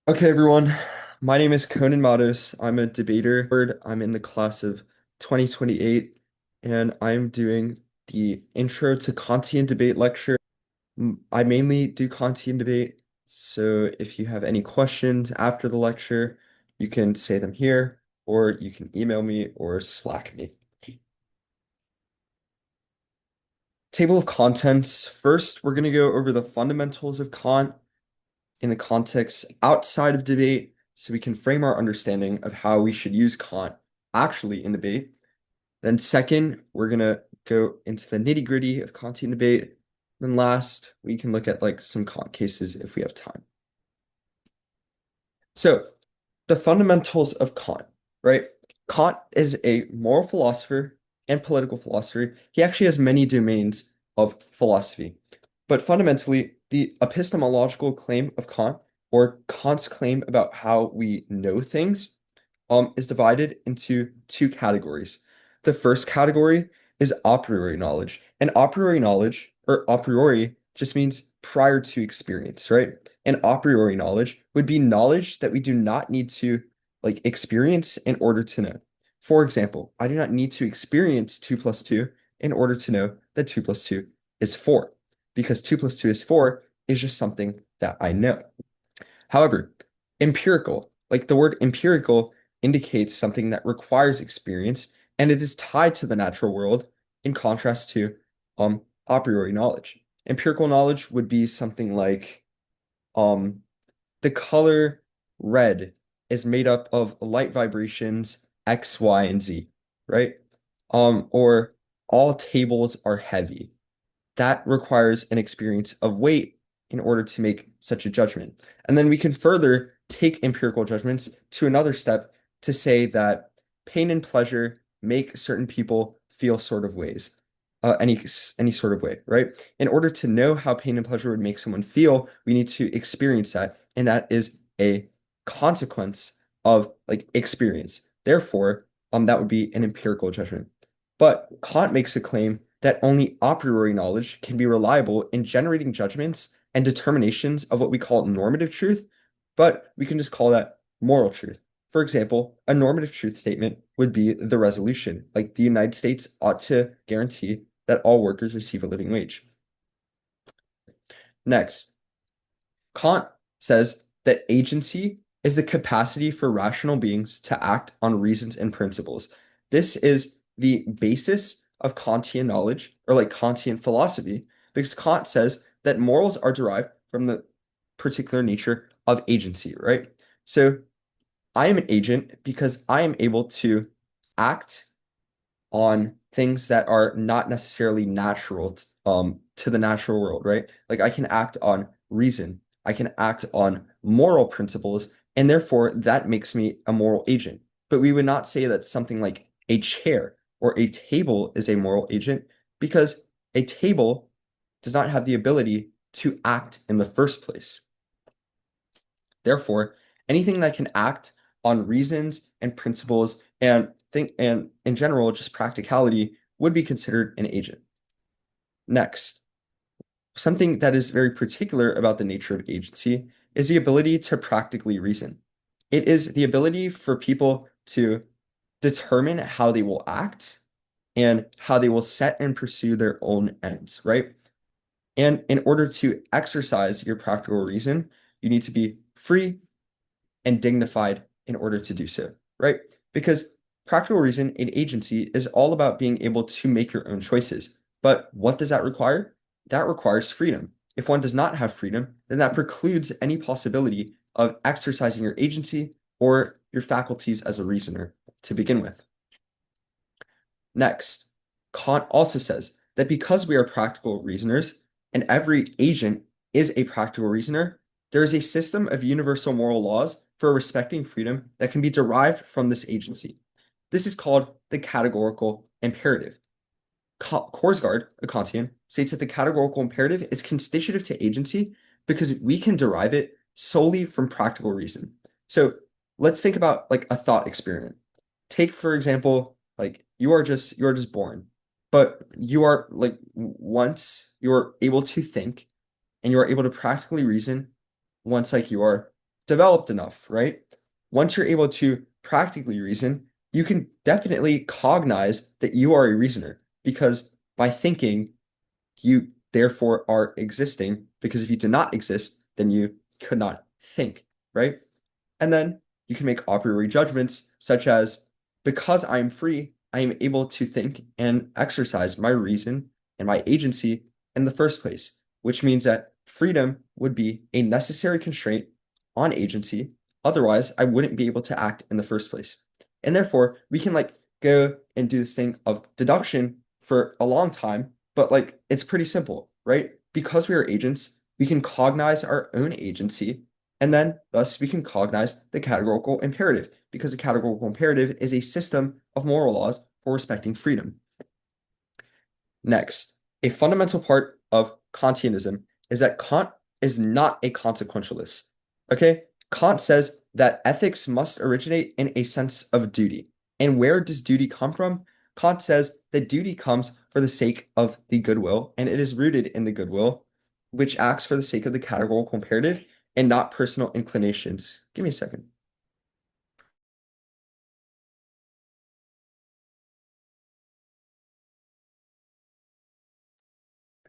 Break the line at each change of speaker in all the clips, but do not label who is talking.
Okay, everyone. My name is Conan Matos. I'm a debater. I'm in the class of 2028, and I'm doing the Intro to Kantian Debate lecture. I mainly do Kantian debate, so if you have any questions after the lecture, you can say them here, or you can email me or Slack me. Table of contents. First, we're going to go over the fundamentals of Kant in the context outside of debate so we can frame our understanding of how we should use Kant actually in debate. Then second, we're going to go into the nitty-gritty of Kantian debate. Then last, we can look at like some Kant cases if we have time. So the fundamentals of Kant, right? Kant is a moral philosopher and political philosopher. He actually has many domains of philosophy. But fundamentally, the epistemological claim of Kant, or Kant's claim about how we know things, is divided into two categories. The first category is a priori knowledge. And a priori knowledge, or a priori, just means prior to experience, right? And a priori knowledge would be knowledge that we do not need to like experience in order to know. For example, I do not need to experience 2 plus 2 in order to know that 2 plus 2 is 4, because 2 plus 2 is 4 is just something that I know. However, empirical, like the word empirical indicates something that requires experience and it is tied to the natural world in contrast to a priori knowledge. Empirical knowledge would be something like um the color red is made up of light vibrations X, Y, and Z, right? Or all tables are heavy. That requires an experience of weight in order to make such a judgment. And then we can further take empirical judgments to another step to say that pain and pleasure make certain people feel sort of ways, any sort of way, right? In order to know how pain and pleasure would make someone feel, we need to experience that, and that is a consequence of like experience. Therefore, that would be an empirical judgment. But Kant makes a claim that only a priori knowledge can be reliable in generating judgments and determinations of what we call normative truth, but we can just call that moral truth. For example, a normative truth statement would be the resolution, like the United States ought to guarantee that all workers receive a living wage. Next, Kant says that agency is the capacity for rational beings to act on reasons and principles. This is the basis of Kantian knowledge, or like Kantian philosophy, because Kant says that morals are derived from the particular nature of agency, right? So I am an agent because I am able to act on things that are not necessarily natural to the natural world, right? Like I can act on reason, I can act on moral principles, and therefore that makes me a moral agent. But we would not say that something like a chair or a table is a moral agent because a table does not have the ability to act in the first place. Therefore, anything that can act on reasons and principles and think and in general just practicality would be considered an agent. Next, something that is very particular about the nature of agency is the ability to practically reason. It is the ability for people to determine how they will act and how they will set and pursue their own ends, right? And in order to exercise your practical reason, you need to be free and dignified in order to do so, right? Because practical reason in agency is all about being able to make your own choices. But what does that require? That requires freedom. If one does not have freedom, then that precludes any possibility of exercising your agency or your faculties as a reasoner to begin with. Next, Kant also says that because we are practical reasoners and every agent is a practical reasoner, there is a system of universal moral laws for respecting freedom that can be derived from this agency. This is called the categorical imperative. Korsgaard, a Kantian, states that the categorical imperative is constitutive to agency because we can derive it solely from practical reason. So let's think about like a thought experiment. Take, for example, like you are just born, but you are like once you're able to think and you are able to practically reason once like you are developed enough, right? Once you're able to practically reason, you can definitely cognize that you are a reasoner because by thinking, you therefore are existing because if you did not exist, then you could not think, right? And then you can make a priori judgments such as because I am free, I am able to think and exercise my reason and my agency in the first place, which means that freedom would be a necessary constraint on agency. Otherwise, I wouldn't be able to act in the first place. And therefore, we can like go and do this thing of deduction for a long time, but like it's pretty simple, right? Because we are agents, we can cognize our own agency, and then thus we can cognize the categorical imperative, because the categorical imperative is a system of moral laws for respecting freedom. Next, a fundamental part of Kantianism is that Kant is not a consequentialist. Okay? Kant says that ethics must originate in a sense of duty. And where does duty come from? Kant says that duty comes for the sake of the goodwill, and it is rooted in the goodwill, which acts for the sake of the categorical imperative and not personal inclinations. Give me a second.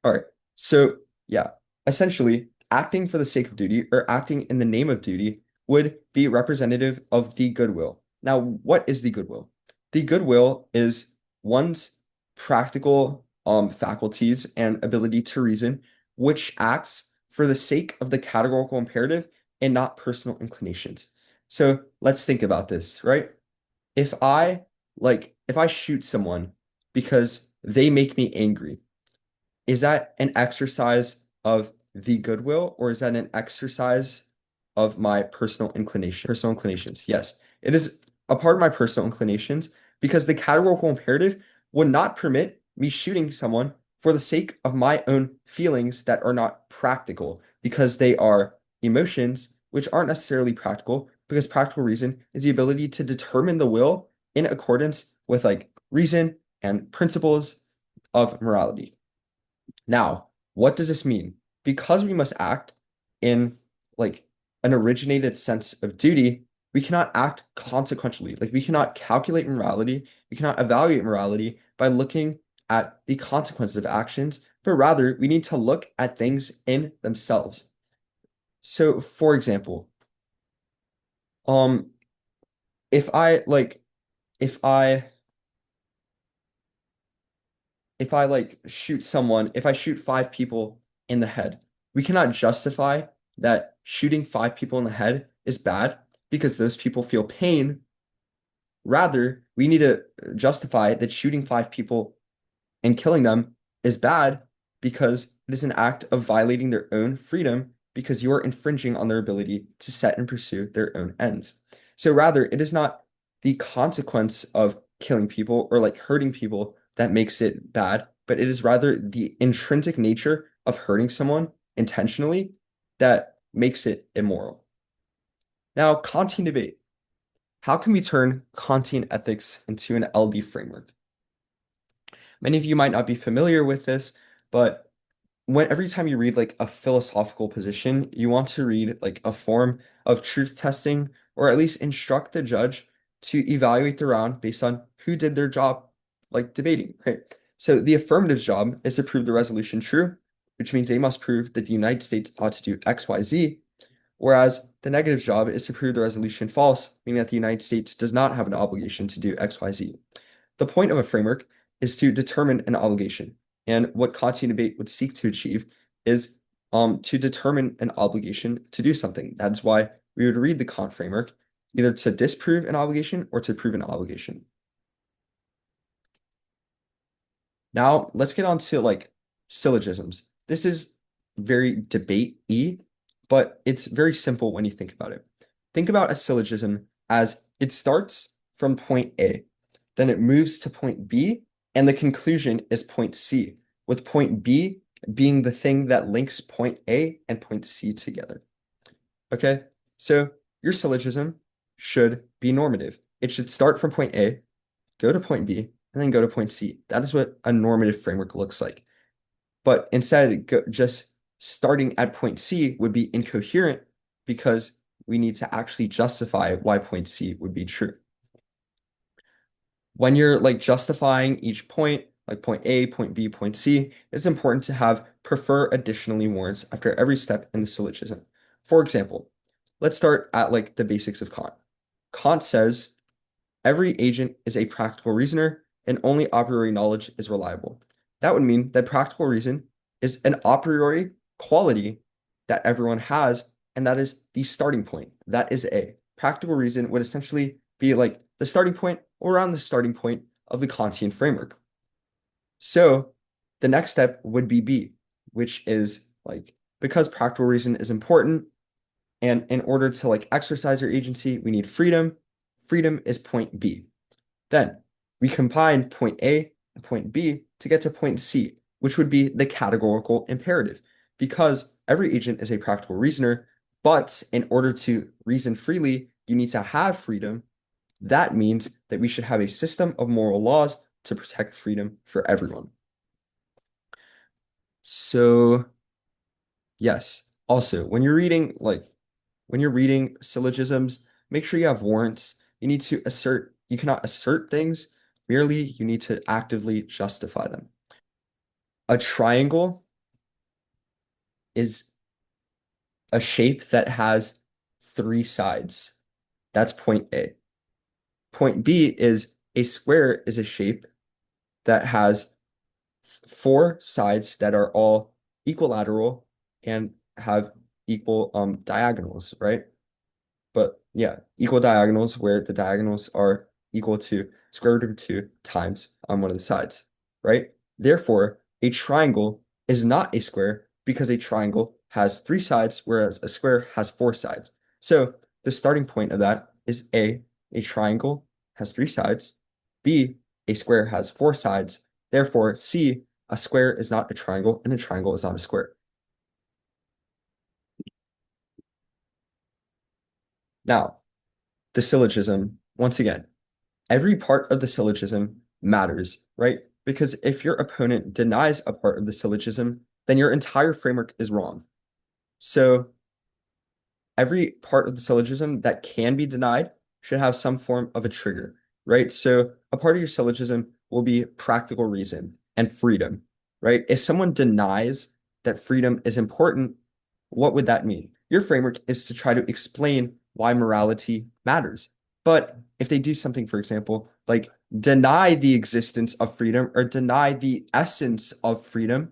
All right. So, yeah, essentially, acting for the sake of duty or acting in the name of duty would be representative of the goodwill. Now, what is the goodwill? The goodwill is one's practical faculties and ability to reason, which acts for the sake of the categorical imperative and not personal inclinations. So let's think about this, right? If I shoot someone because they make me angry, is that an exercise of the goodwill or is that an exercise of my personal inclination? Personal inclinations. Yes, it is a part of my personal inclinations because the categorical imperative would not permit me shooting someone for the sake of my own feelings that are not practical because they are emotions which aren't necessarily practical because practical reason is the ability to determine the will in accordance with like reason and principles of morality. Now, what does this mean? Because we must act in like an originated sense of duty, we cannot act consequentially. Like we cannot calculate morality, we cannot evaluate morality by looking at the consequences of actions, but rather we need to look at things in themselves. So, for example, um, if I like if I if I like shoot someone, if I shoot five people in the head, we cannot justify that shooting five people in the head is bad because those people feel pain. Rather, we need to justify that shooting five people and killing them is bad because it is an act of violating their own freedom because you are infringing on their ability to set and pursue their own ends. So rather, it is not the consequence of killing people or like hurting people that makes it bad, but it is rather the intrinsic nature of hurting someone intentionally that makes it immoral. Now, Kantian debate. How can we turn Kantian ethics into an LD framework? Many of you might not be familiar with this, but every time you read like a philosophical position, you want to read like a form of truth testing or at least instruct the judge to evaluate the round based on who did their job like debating, right? So the affirmative job is to prove the resolution true, which means they must prove that the United States ought to do X, Y, Z, whereas the negative job is to prove the resolution false, meaning that the United States does not have an obligation to do X, Y, Z. The point of a framework is to determine an obligation. And what Kantian debate would seek to achieve is to determine an obligation to do something. That's why we would read the Kant framework, either to disprove an obligation or to prove an obligation. Now, let's get on to like syllogisms. This is very debate-y, but it's very simple when you think about it. Think about a syllogism as it starts from point A, then it moves to point B, and the conclusion is point C, with point B being the thing that links point A and point C together. Okay, so your syllogism should be normative. It should start from point A, go to point B, and then go to point C. That is what a normative framework looks like. But instead, just starting at point C would be incoherent because we need to actually justify why point C would be true. When you're like justifying each point, like point A, point B, point C, it's important to have prefer additionally warrants after every step in the syllogism. For example, let's start at like the basics of Kant. Kant says every agent is a practical reasoner and only a priori knowledge is reliable. That would mean that practical reason is an a priori quality that everyone has, and that is the starting point. That is A. Practical reason would essentially be like the starting point or around the starting point of the Kantian framework. So the next step would be B, which is like because practical reason is important, and in order to like exercise your agency, we need freedom. Freedom is point B. Then we combine point A and point B to get to point C, which would be the categorical imperative, because every agent is a practical reasoner, but in order to reason freely, you need to have freedom. That means that we should have a system of moral laws to protect freedom for everyone. So, yes. Also, when you're reading syllogisms, make sure you have warrants. You cannot assert things, merely you need to actively justify them. A triangle is a shape that has three sides. That's point A. Point B is a square is a shape that has four sides that are all equilateral and have equal diagonals, right? But yeah, equal diagonals where the diagonals are equal to square root of 2 times on one of the sides, right? Therefore, a triangle is not a square because a triangle has three sides, whereas a square has four sides. So the starting point of that is a triangle has three sides, B, a square has four sides. Therefore, C, a square is not a triangle, and a triangle is not a square. Now, the syllogism, once again, every part of the syllogism matters, right? Because if your opponent denies a part of the syllogism, then your entire framework is wrong. So every part of the syllogism that can be denied should have some form of a trigger, right? So a part of your syllogism will be practical reason and freedom, right? If someone denies that freedom is important, what would that mean? Your framework is to try to explain why morality matters. But if they do something, for example, like deny the existence of freedom or deny the essence of freedom,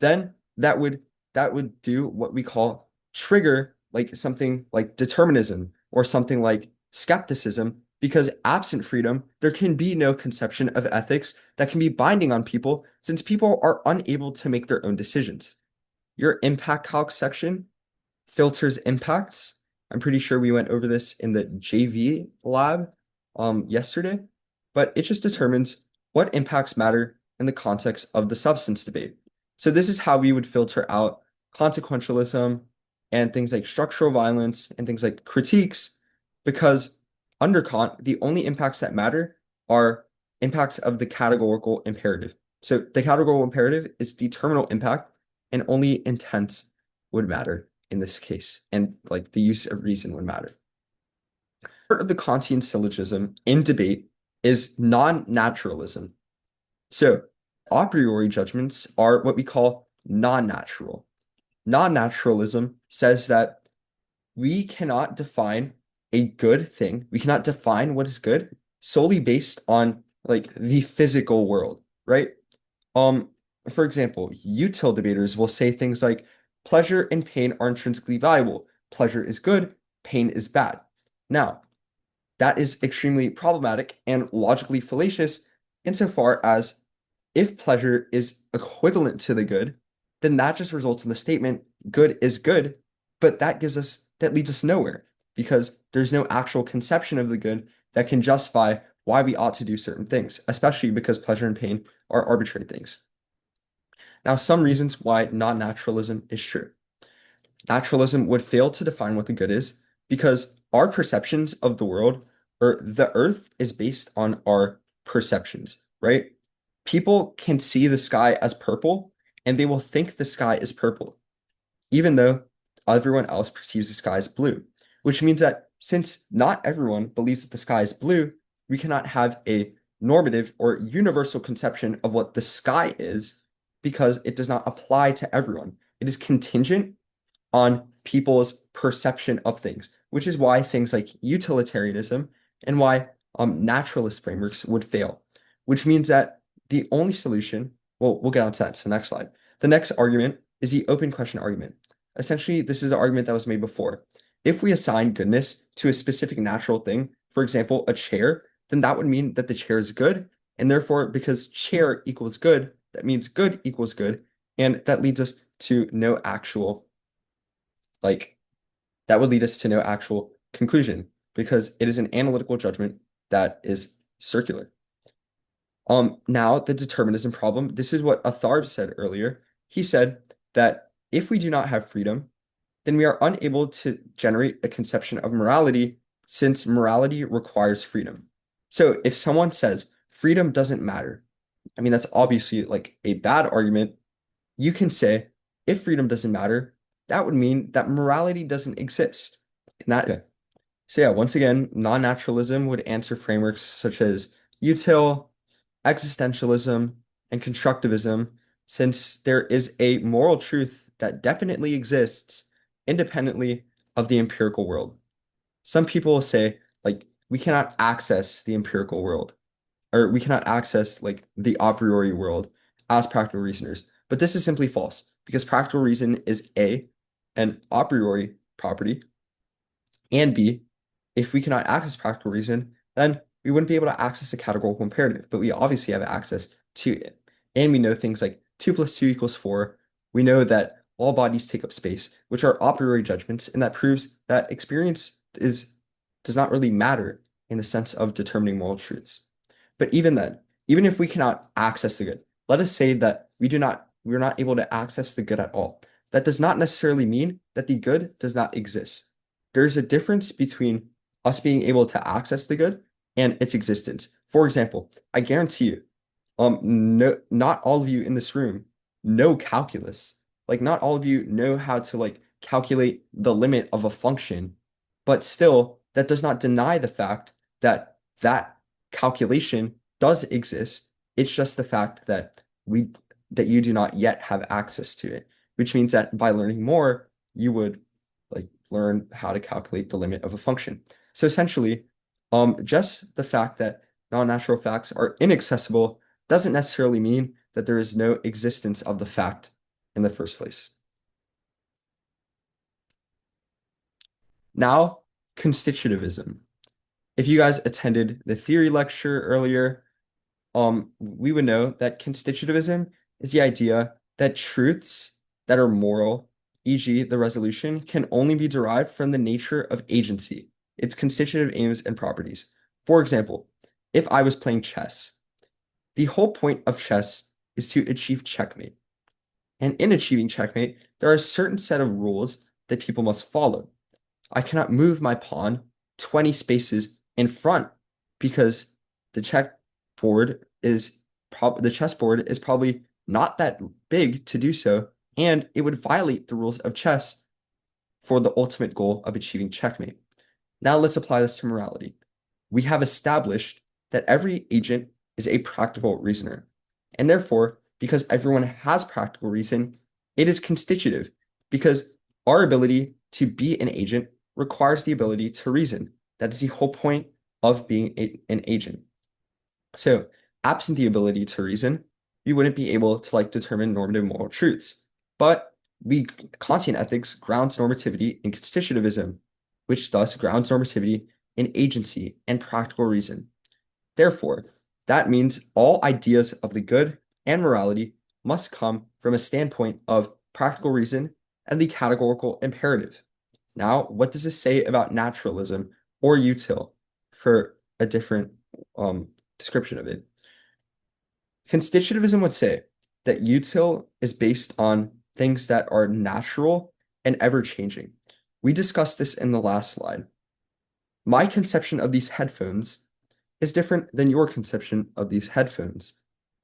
then that would do what we call trigger like something like determinism or something like skepticism, because absent freedom, there can be no conception of ethics that can be binding on people since people are unable to make their own decisions. Your impact calc section filters impacts. I'm pretty sure we went over this in the JV lab yesterday, but it just determines what impacts matter in the context of the substance debate. So this is how we would filter out consequentialism and things like structural violence and things like critiques, because under Kant, the only impacts that matter are impacts of the categorical imperative. So the categorical imperative is the terminal impact, and only intent would matter in this case, and like the use of reason would matter. Part of the Kantian syllogism in debate is non-naturalism. So a priori judgments are what we call non-natural. Non-naturalism says that we cannot define a good thing. We cannot define what is good solely based on like the physical world, right? Um, for example, util debaters will say things like pleasure and pain are intrinsically valuable. Pleasure is good, pain is bad. Now, that is extremely problematic and logically fallacious insofar as if pleasure is equivalent to the good, then that just results in the statement good is good, but that leads us nowhere because there's no actual conception of the good that can justify why we ought to do certain things, especially because pleasure and pain are arbitrary things. Now, some reasons why non-naturalism is true. Naturalism would fail to define what the good is because our perceptions of the world or the earth is based on our perceptions, right? People can see the sky as purple and they will think the sky is purple, even though everyone else perceives the sky as blue. which means that since not everyone believes that the sky is blue, we cannot have a normative or universal conception of what the sky is because it does not apply to everyone. It is contingent on people's perception of things, which is why things like utilitarianism and why naturalist frameworks would fail, which means that the only solution, well, we'll get onto that to the next slide. The next argument is the open question argument. Essentially, this is an argument that was made before. If we assign goodness to a specific natural thing, for example, a chair, then that would mean that the chair is good. And therefore, because chair equals good, that means good equals good. And that leads us to no actual, that would lead us to no actual conclusion because it is an analytical judgment that is circular. Now the determinism problem, this is what Atharv said earlier. He said that if we do not have freedom, then we are unable to generate a conception of morality since morality requires freedom. So if someone says freedom doesn't matter, I mean, that's obviously like a bad argument. You can say if freedom doesn't matter, that would mean that morality doesn't exist. And that, so yeah, once again, non-naturalism would answer frameworks such as util, existentialism, and constructivism, since there is a moral truth that definitely exists independently of the empirical world. Some people will say, like, we cannot access the empirical world, or we cannot access like the a priori world as practical reasoners. But this is simply false because practical reason is an a priori property, and B, if we cannot access practical reason, then we wouldn't be able to access the categorical imperative, but we obviously have access to it. And we know things like 2 + 2 = 4. We know that all bodies take up space, which are a priori judgments, and that proves that experience does not really matter in the sense of determining moral truths. But even then, even if we cannot access the good, let us say that we're not able to access the good at all. That does not necessarily mean that the good does not exist. There's a difference between us being able to access the good and its existence. For example, I guarantee you, no, not all of you in this room know calculus. Like, not all of you know how to like calculate the limit of a function, but still, that does not deny the fact that that calculation does exist. It's just the fact that you do not yet have access to it, which means that by learning more, you would like learn how to calculate the limit of a function. So essentially, just the fact that non-natural facts are inaccessible doesn't necessarily mean that there is no existence of the fact in the first place. Now, constitutivism. If you guys attended the theory lecture earlier, we would know that constitutivism is the idea that truths that are moral, e.g., the resolution, can only be derived from the nature of agency, its constitutive aims and properties. For example, if I was playing chess, the whole point of chess is to achieve checkmate. And in achieving checkmate, there are a certain set of rules that people must follow. I cannot move my pawn 20 spaces in front because the chessboard is probably not that big to do so, and it would violate the rules of chess for the ultimate goal of achieving checkmate. Now let's apply this to morality. We have established that every agent is a practical reasoner, and therefore, because everyone has practical reason, it is constitutive because our ability to be an agent requires the ability to reason. That is the whole point of being an agent. So, absent the ability to reason, we wouldn't be able to like determine normative moral truths. But Kantian ethics grounds normativity in constitutivism, which thus grounds normativity in agency and practical reason. Therefore, that means all ideas of the good and morality must come from a standpoint of practical reason and the categorical imperative. Now, what does this say about naturalism or util for a different description of it? Constitutivism would say that util is based on things that are natural and ever-changing. We discussed this in the last slide. My conception of these headphones is different than your conception of these headphones.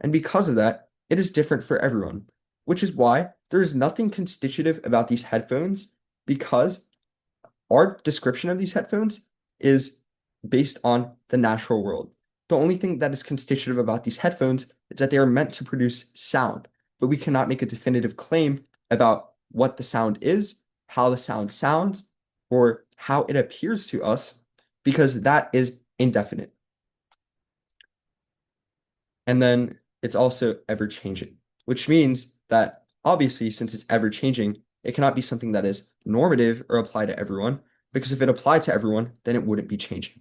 And because of that, it is different for everyone, which is why there is nothing constitutive about these headphones because our description of these headphones is based on the natural world. The only thing that is constitutive about these headphones is that they are meant to produce sound, but we cannot make a definitive claim about what the sound is, how the sound sounds, or how it appears to us, because that is indefinite. And then it's also ever changing, which means that obviously, since it's ever changing, it cannot be something that is normative or applied to everyone, because if it applied to everyone, then it wouldn't be changing.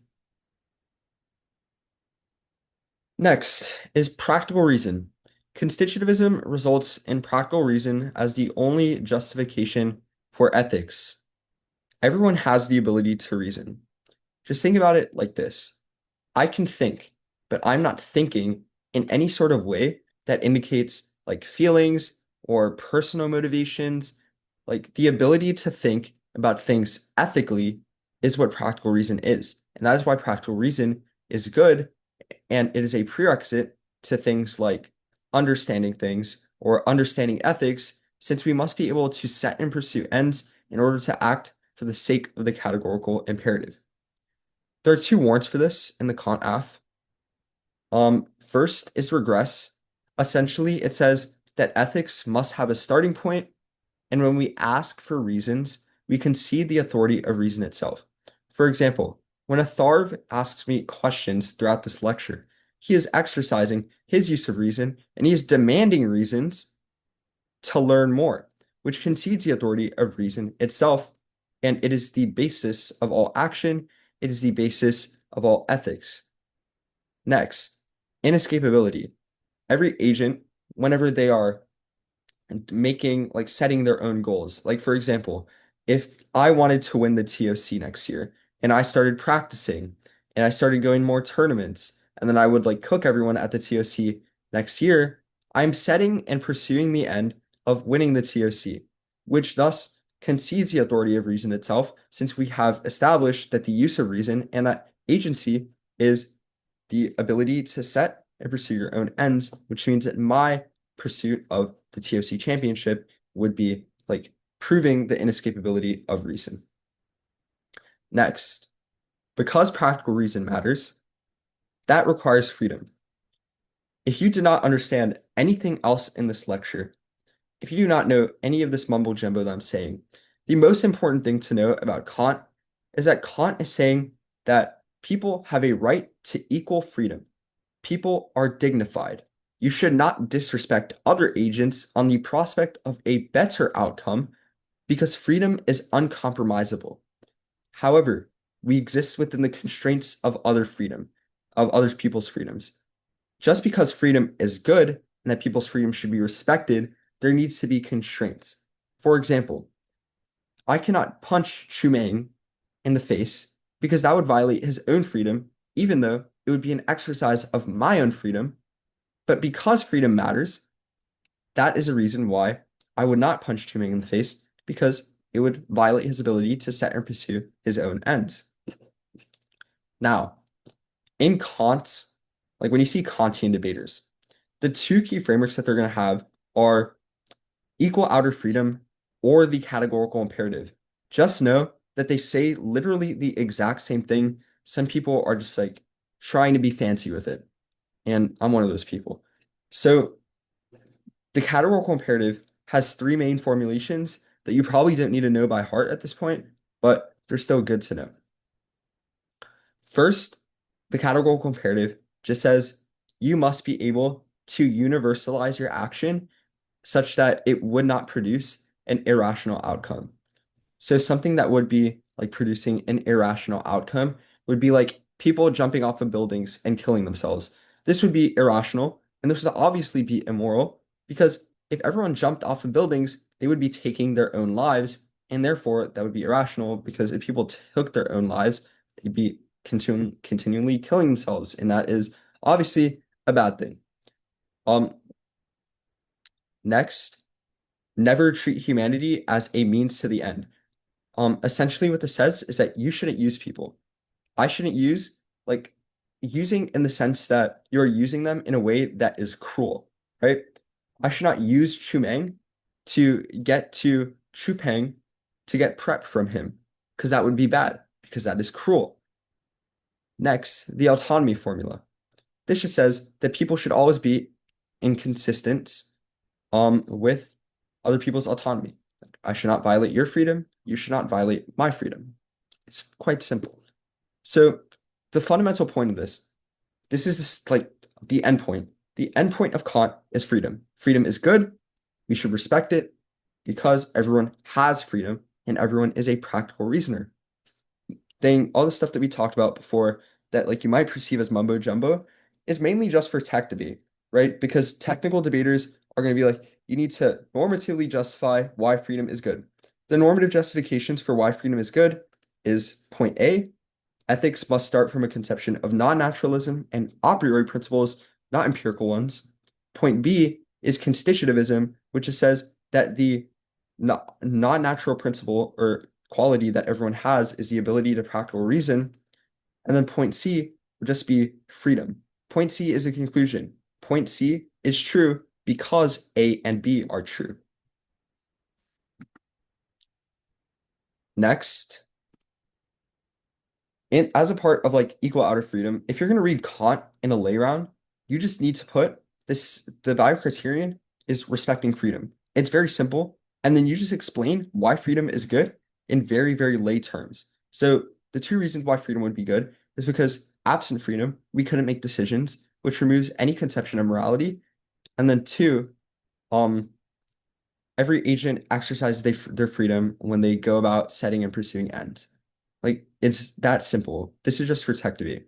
Next is practical reason. Constitutivism results in practical reason as the only justification for ethics. Everyone has the ability to reason. Just think about it like this. I can think, but I'm not thinking in any sort of way that indicates like feelings or personal motivations. Like the ability to think about things ethically is what practical reason is. And that is why practical reason is good, and it is a prerequisite to things like understanding things or understanding ethics, since we must be able to set and pursue ends in order to act for the sake of the categorical imperative. There are two warrants for this in the Kant Af. First is regress. Essentially, it says that ethics must have a starting point, and when we ask for reasons, we concede the authority of reason itself. For example, when a Tharv asks me questions throughout this lecture, he is exercising his use of reason, and he is demanding reasons to learn more, which concedes the authority of reason itself, and it is the basis of all action. It is the basis of all ethics. Next, inescapability. Every agent, whenever they are making, like setting their own goals, like for example, if I wanted to win the TOC next year and I started practicing and I started going more tournaments, and then I would like cook everyone at the TOC next year, I'm setting and pursuing the end of winning the TOC, which thus concedes the authority of reason itself, since we have established that the use of reason and that agency is the ability to set and pursue your own ends, which means that my pursuit of the TOC championship would be like proving the inescapability of reason. Next, because practical reason matters, that requires freedom. If you did not understand anything else in this lecture, if you do not know any of this mumbo jumbo that I'm saying, the most important thing to know about Kant is that Kant is saying that people have a right to equal freedom. People are dignified. You should not disrespect other agents on the prospect of a better outcome, because freedom is uncompromisable. However, we exist within the constraints of other freedom, of other people's freedoms. Just because freedom is good and that people's freedom should be respected, there needs to be constraints. For example, I cannot punch Chumeng in the face because that would violate his own freedom, even though it would be an exercise of my own freedom. But because freedom matters, that is a reason why I would not punch Chumeng in the face, because it would violate his ability to set and pursue his own ends. Now, in Kant, like when you see Kantian debaters, the two key frameworks that they're going to have are equal outer freedom or the categorical imperative. Just know that they say literally the exact same thing. Some people are just like trying to be fancy with it, and I'm one of those people. So the categorical imperative has three main formulations that you probably don't need to know by heart at this point, but they're still good to know. First, the categorical imperative just says you must be able to universalize your action such that it would not produce an irrational outcome. So something that would be like producing an irrational outcome would be like people jumping off of buildings and killing themselves. This would be irrational, and this would obviously be immoral, because if everyone jumped off of buildings, they would be taking their own lives, and therefore that would be irrational, because if people took their own lives, they'd be continually killing themselves, and that is obviously a bad thing. Next, never treat humanity as a means to the end. Essentially what this says is that you shouldn't use people. I shouldn't use, like, using in the sense that you're using them in a way that is cruel, right? I should not use Chumeng to get to Chupeng to get prep from him. because that would be bad, because that is cruel. Next, the autonomy formula. This just says that people should always be inconsistent with other people's autonomy. I should not violate your freedom. You should not violate my freedom. It's quite simple. So the fundamental point of this is like the end point. The end point of Kant is freedom. Freedom is good. We should respect it because everyone has freedom and everyone is a practical reasoner. All the stuff that we talked about before that like you might perceive as mumbo jumbo is mainly just for tech debate, right? Because technical debaters are going to be like, you need to normatively justify why freedom is good. The normative justifications for why freedom is good is point A, ethics must start from a conception of non-naturalism and a priori principles, not empirical ones. Point B is constitutivism, which just says that the non-natural principle or quality that everyone has is the ability to practical reason. And then point C would just be freedom. Point C is a conclusion. Point C is true because A and B are true. Next, and as a part of like equal outer freedom, if you're going to read Kant in a lay round, you just need to put the value criterion is respecting freedom. It's very simple. And then you just explain why freedom is good in very, very lay terms. So the two reasons why freedom would be good is because absent freedom, we couldn't make decisions, which removes any conception of morality. And then two, every agent exercises their freedom when they go about setting and pursuing ends. Like it's that simple. This is just for tech debate.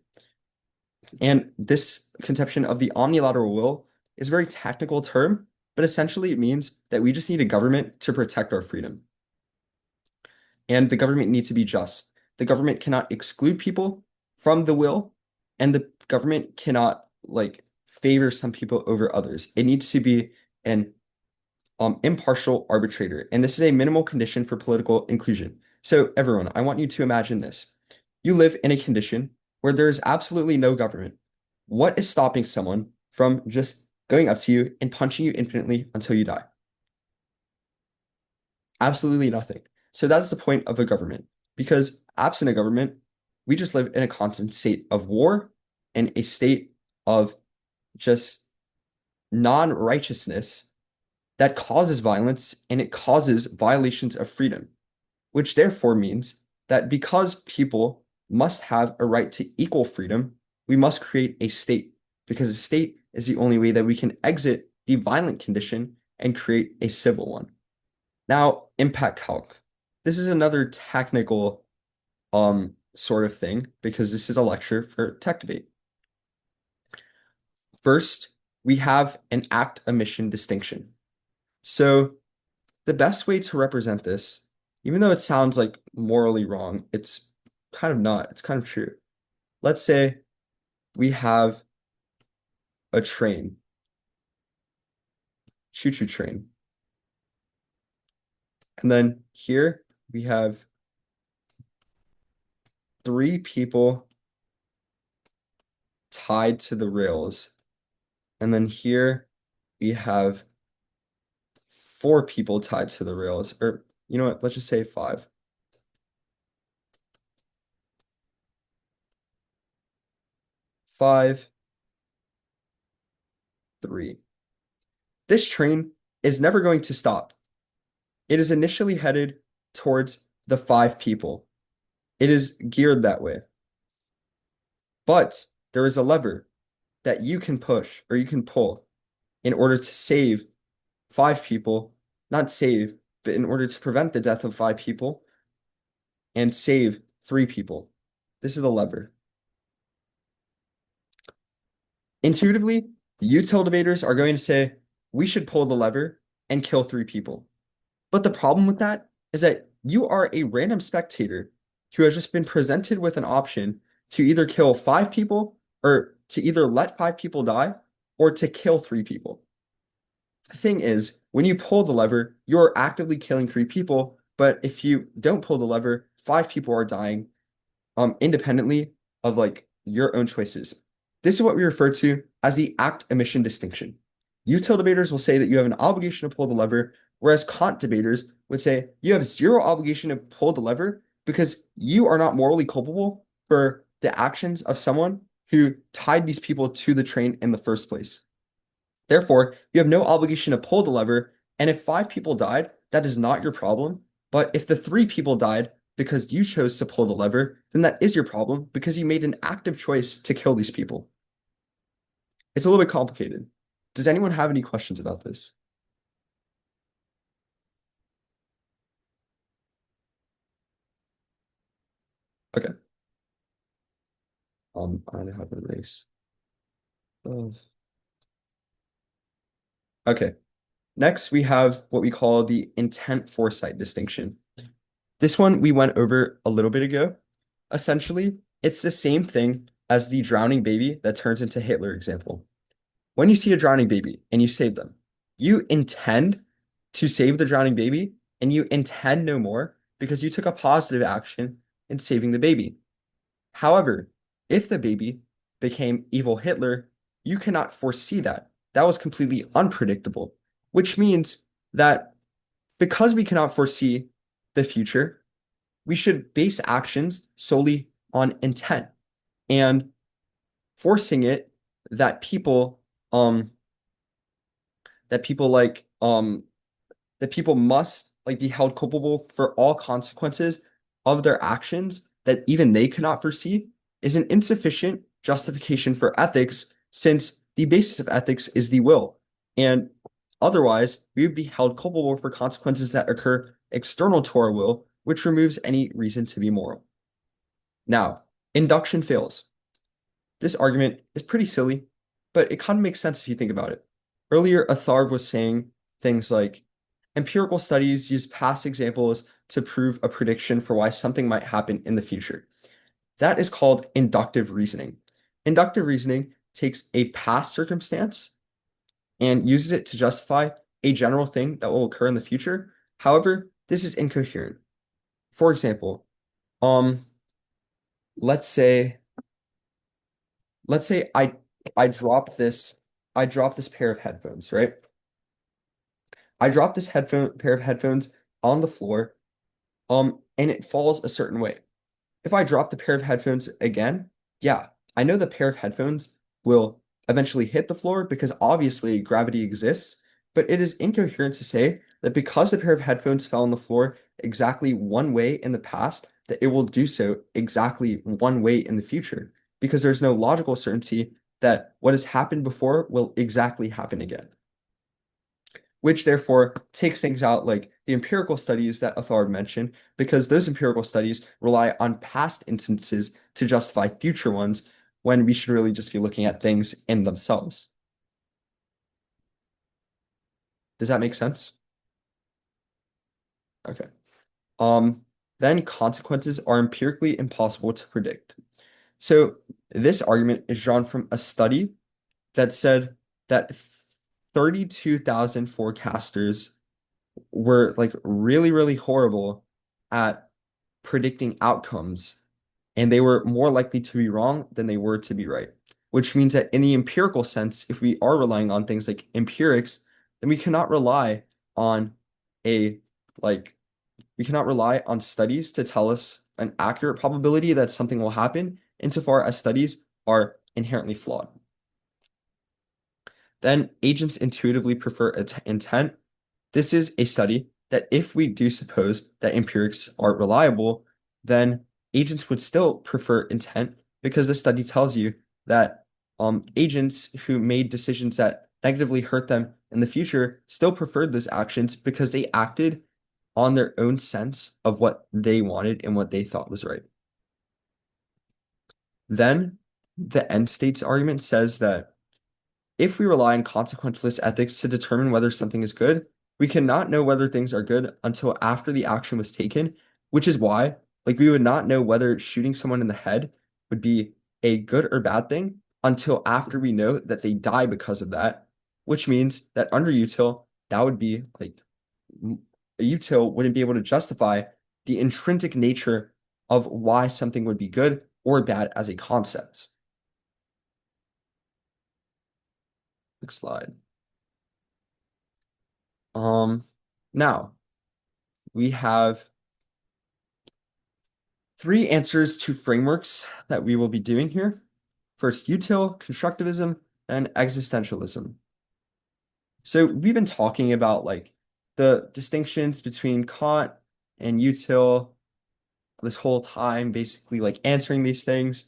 And this conception of the omnilateral will is a very technical term, but essentially it means that we just need a government to protect our freedom. And the government needs to be just. The government cannot exclude people from the will, and the government cannot like favor some people over others. It needs to be an impartial arbitrator, and this is a minimal condition for political inclusion. So everyone, I want you to imagine this. You live in a condition where there is absolutely no government. What is stopping someone from just going up to you and punching you infinitely until you die? Absolutely nothing. So that is the point of a government, because absent a government, we just live in a constant state of war and a state of just non-righteousness that causes violence and it causes violations of freedom, which therefore means that because people must have a right to equal freedom, we must create a state, because a state is the only way that we can exit the violent condition and create a civil one. Now, impact calc. This is another technical sort of thing because this is a lecture for tech debate. First, we have an act omission distinction. So the best way to represent this, even though it sounds like morally wrong, it's kind of not. It's kind of true. Let's say we have a train, choo-choo train. And then here we have 3 people tied to the rails. And then here we have 4 people tied to the rails, or you know what, let's just say 5. 5, 3. This train is never going to stop. It is initially headed towards the 5 people. It is geared that way. But there is a lever that you can push or you can pull in order to save 5 people, not save, but in order to prevent the death of 5 people and save 3 people. This is the lever. Intuitively, the util debaters are going to say, we should pull the lever and kill 3 people. But the problem with that is that you are a random spectator who has just been presented with an option to either kill 5 people or to either let 5 people die or to kill 3 people. The thing is, when you pull the lever, you're actively killing 3 people, but if you don't pull the lever, 5 people are dying independently of like your own choices. This is what we refer to as the act omission distinction. Util debaters will say that you have an obligation to pull the lever, whereas Kant debaters would say you have 0 obligation to pull the lever, because you are not morally culpable for the actions of someone who tied these people to the train in the first place. Therefore, you have no obligation to pull the lever, and if five people died, that is not your problem. But if the three people died because you chose to pull the lever, then that is your problem because you made an active choice to kill these people. It's a little bit complicated. Does anyone have any questions about this? Okay. I don't have a race. Oh. Okay. Next, we have what we call the intent foresight distinction. This one we went over a little bit ago. Essentially, it's the same thing as the drowning baby that turns into Hitler example. When you see a drowning baby and you save them, you intend to save the drowning baby and you intend no more because you took a positive action in saving the baby. However, if the baby became evil Hitler, you cannot foresee that. That was completely unpredictable, which means that because we cannot foresee the future, we should base actions solely on intent and forcing it that um people that people must like be held culpable for all consequences of their actions that even they cannot foresee is an insufficient justification for ethics since the basis of ethics is the will. And otherwise, we would be held culpable for consequences that occur external to our will, which removes any reason to be moral. Now, induction fails. This argument is pretty silly, but it kind of makes sense if you think about it. Earlier, Atharv was saying things like empirical studies use past examples to prove a prediction for why something might happen in the future. That is called inductive reasoning. Inductive reasoning takes a past circumstance and uses it to justify a general thing that will occur in the future. However, this is incoherent. For example, um, let's say let's say I drop this I drop this pair of headphones, right? I drop this headphone pair of headphones on the floor, and it falls a certain way. If I drop the pair of headphones again, yeah, I know the pair of headphones will eventually hit the floor because obviously gravity exists, but it is incoherent to say that because the pair of headphones fell on the floor exactly one way in the past, that it will do so exactly one way in the future, because there's no logical certainty that what has happened before will exactly happen again, which therefore takes things out like the empirical studies that Authard mentioned, because those empirical studies rely on past instances to justify future ones when we should really just be looking at things in themselves. Does that make sense? Okay. Um, then consequences are empirically impossible to predict. So this argument is drawn from a study that said that 32,000 forecasters were like really, really horrible at predicting outcomes, and they were more likely to be wrong than they were to be right. Which means that in the empirical sense, if we are relying on things like empirics, then we cannot rely on a like we cannot rely on studies to tell us an accurate probability that something will happen, insofar as studies are inherently flawed. Then agents intuitively prefer intent. This is a study that if we do suppose that empirics are reliable, then agents would still prefer intent because the study tells you that agents who made decisions that negatively hurt them in the future still preferred those actions because they acted on their own sense of what they wanted and what they thought was right. Then the end states argument says that if we rely on consequentialist ethics to determine whether something is good, we cannot know whether things are good until after the action was taken, which is why, like, we would not know whether shooting someone in the head would be a good or bad thing until after we know that they die because of that, which means that under util, that would be like a util wouldn't be able to justify the intrinsic nature of why something would be good or bad as a concept. Next slide. Um, Now we have three answers to frameworks that we will be doing here. First, util, constructivism, and existentialism. So we've been talking about like the distinctions between Kant and util this whole time, basically like answering these things.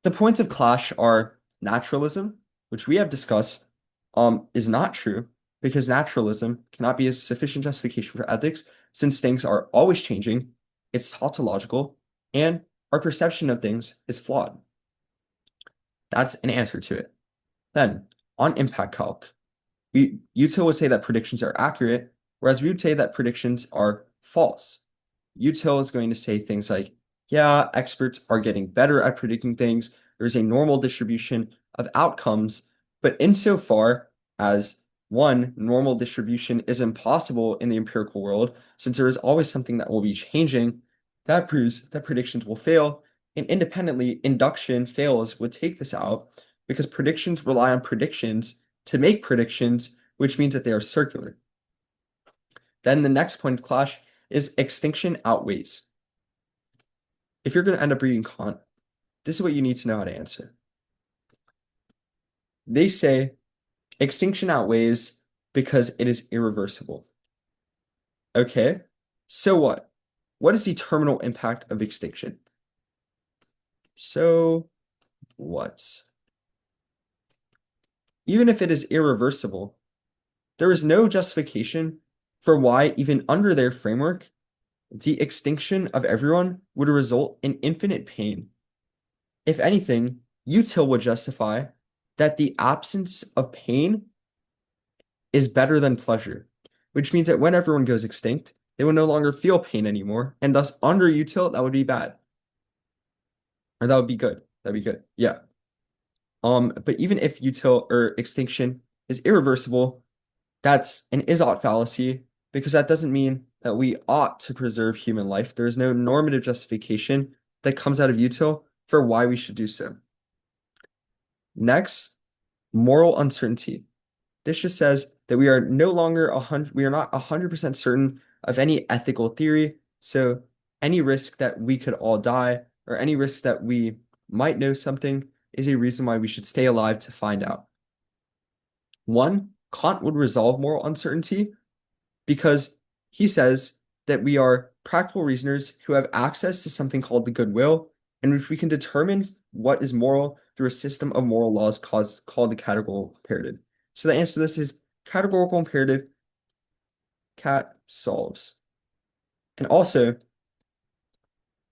The points of clash are naturalism, which we have discussed, is not true because naturalism cannot be a sufficient justification for ethics since things are always changing, it's tautological, and our perception of things is flawed. That's an answer to it. Then, on impact calc, util would say that predictions are accurate, whereas we would say that predictions are false. Util is going to say things like, yeah, experts are getting better at predicting things. There's a normal distribution of outcomes, but insofar as one, normal distribution is impossible in the empirical world, since there is always something that will be changing, that proves that predictions will fail. And independently, induction fails would take this out because predictions rely on predictions to make predictions, which means that they are circular. Then the next point of clash is extinction outweighs. If you're going to end up reading Kant, this is what you need to know how to answer. They say extinction outweighs because it is irreversible. Okay, so what? What is the terminal impact of extinction? So what? Even if it is irreversible, there is no justification for why, even under their framework, the extinction of everyone would result in infinite pain. If anything, util would justify that the absence of pain is better than pleasure, which means that when everyone goes extinct, they will no longer feel pain anymore, and thus under util, that would be bad. Or that would be good. That'd be good. Yeah. But even if util or extinction is irreversible, that's an is-ought fallacy because that doesn't mean that we ought to preserve human life. There is no normative justification that comes out of util for why we should do so. Next, moral uncertainty. This just says that we are no longer we are not 100% certain of any ethical theory. So any risk that we could all die or any risk that we might know something is a reason why we should stay alive to find out. One, Kant would resolve moral uncertainty because he says that we are practical reasoners who have access to something called the goodwill, in which we can determine what is moral through a system of moral laws called the categorical imperative. So the answer to this is categorical imperative, cat solves. And also,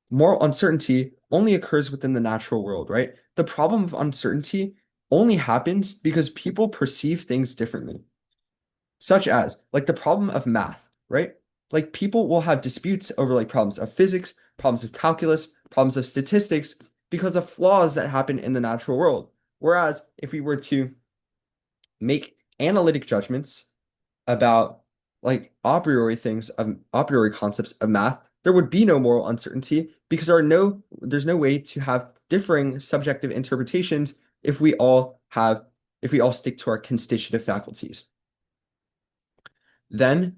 moral uncertainty only occurs within the natural world, right? The problem of uncertainty only happens because people perceive things differently, such as like the problem of math, right? Like people will have disputes over like problems of physics, problems of calculus, problems of statistics because of flaws that happen in the natural world. Whereas if we were to make analytic judgments about like a priori concepts of math, there would be no moral uncertainty because there's no way to have differing subjective interpretations if we all stick to our constitutive faculties. Then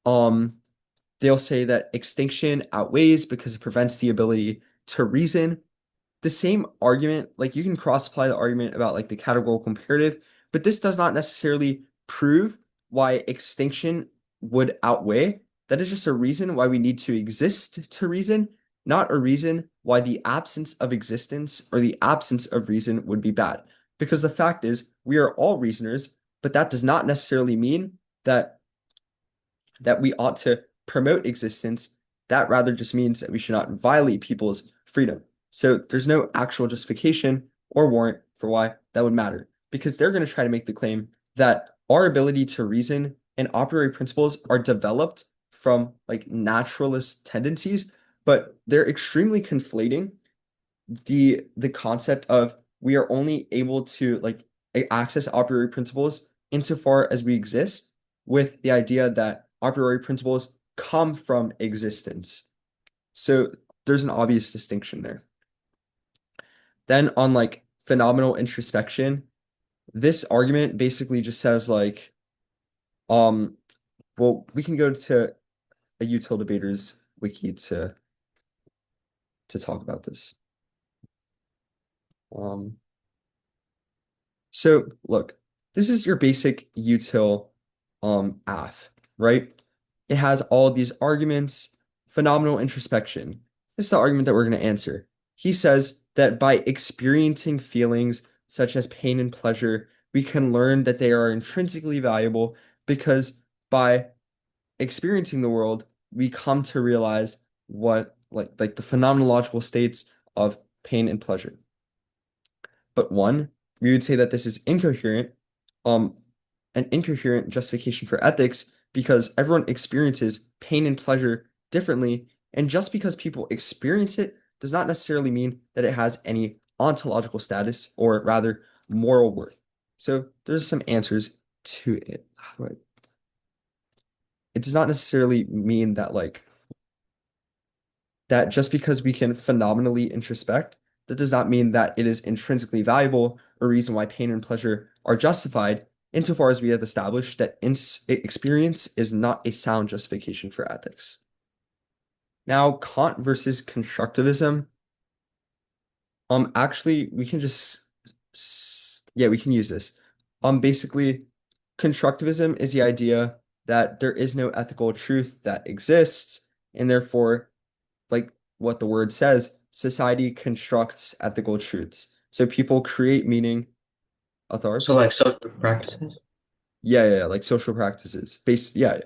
they'll say that extinction outweighs because it prevents the ability to reason. The same argument, like you can cross-apply the argument about like the categorical imperative, but this does not necessarily prove why extinction would outweigh. That is just a reason why we need to exist to reason, not a reason why the absence of existence or the absence of reason would be bad. Because the fact is, we are all reasoners, but that does not necessarily mean that we ought to promote existence. That rather just means that we should not violate people's freedom. So there's no actual justification or warrant for why that would matter, because they're going to try to make the claim that our ability to reason and a priori principles are developed from like naturalist tendencies, but they're extremely conflating the concept of we are only able to like access a priori principles insofar as we exist with the idea that a priori principles come from existence. So there's an obvious distinction there. Then on like phenomenal introspection, this argument basically just says like, well, we can go to a util debaters wiki to to talk about this. Um, so look, this is your basic util AF, right? It has all these arguments, phenomenal introspection. This is the argument that we're going to answer. He says that by experiencing feelings such as pain and pleasure, we can learn that they are intrinsically valuable because by experiencing the world, we come to realize what like the phenomenological states of pain and pleasure. But one, we would say that this is incoherent, um, an incoherent justification for ethics because everyone experiences pain and pleasure differently, and just because people experience it does not necessarily mean that it has any ontological status or rather moral worth. So there's some answers to it. How do I it does not necessarily mean that that just because we can phenomenally introspect, that does not mean that it is intrinsically valuable or reason why pain and pleasure are justified, insofar as we have established that experience is not a sound justification for ethics. Now, Kant versus constructivism. Actually, we can just, yeah, we can use this. Basically, constructivism is the idea that there is no ethical truth that exists, and therefore like what the word says, society constructs ethical truths. So people create meaning,
So
authors.
like social practices.
Yeah, like social practices. Yeah.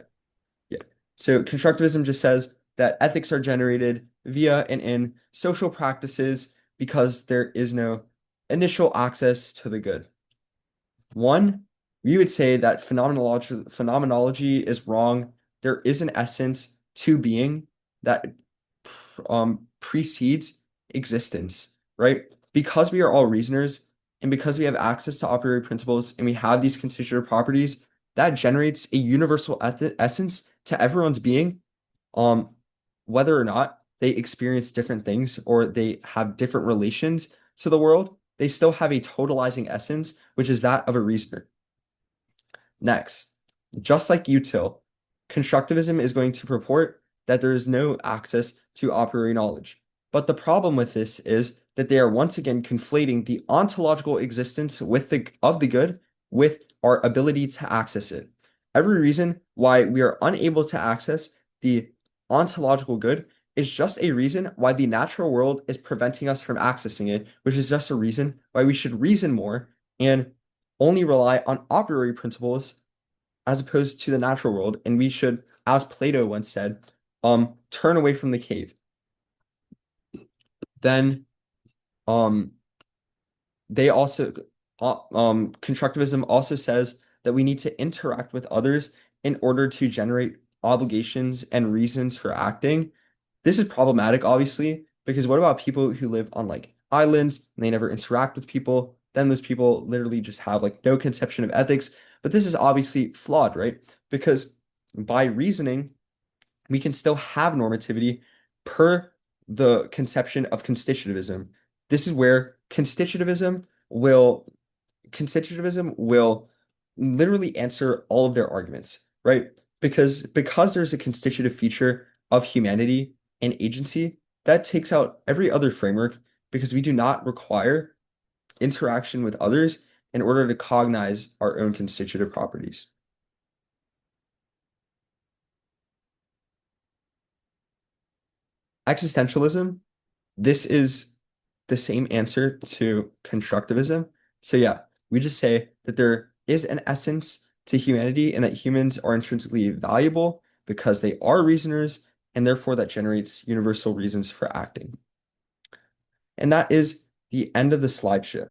So constructivism just says that ethics are generated via and in social practices because there is no initial access to the good. One, we would say that phenomenology is wrong. There is an essence to being that precedes existence, right? Because we are all reasoners and because we have access to a priori principles and we have these constitutive properties, that generates a universal essence to everyone's being, um, whether or not they experience different things or they have different relations to the world, they still have a totalizing essence, which is that of a reasoner. Next, just like util, constructivism is going to purport that there is no access to a priori knowledge. But the problem with this is that they are once again conflating the ontological existence of the good with our ability to access it. Every reason why we are unable to access the ontological good is just a reason why the natural world is preventing us from accessing it, which is just a reason why we should reason more and only rely on a priori principles as opposed to the natural world. And we should, as Plato once said, turn away from the cave. Then um, they also constructivism also says that we need to interact with others in order to generate obligations and reasons for acting. This is problematic, obviously, because what about people who live on like islands and they never interact with people? Then those people literally just have like no conception of ethics. But this is obviously flawed, right? Because by reasoning, we can still have normativity per the conception of constitutivism. This is where constitutivism will literally answer all of their arguments, right? Because there's a constitutive feature of humanity and agency that takes out every other framework because we do not require interaction with others in order to cognize our own constitutive properties. Existentialism, this is the same answer to constructivism. So yeah, we just say that there is an essence to humanity and that humans are intrinsically valuable because they are reasoners, and therefore that generates universal reasons for acting. And that is the end of the slideshow.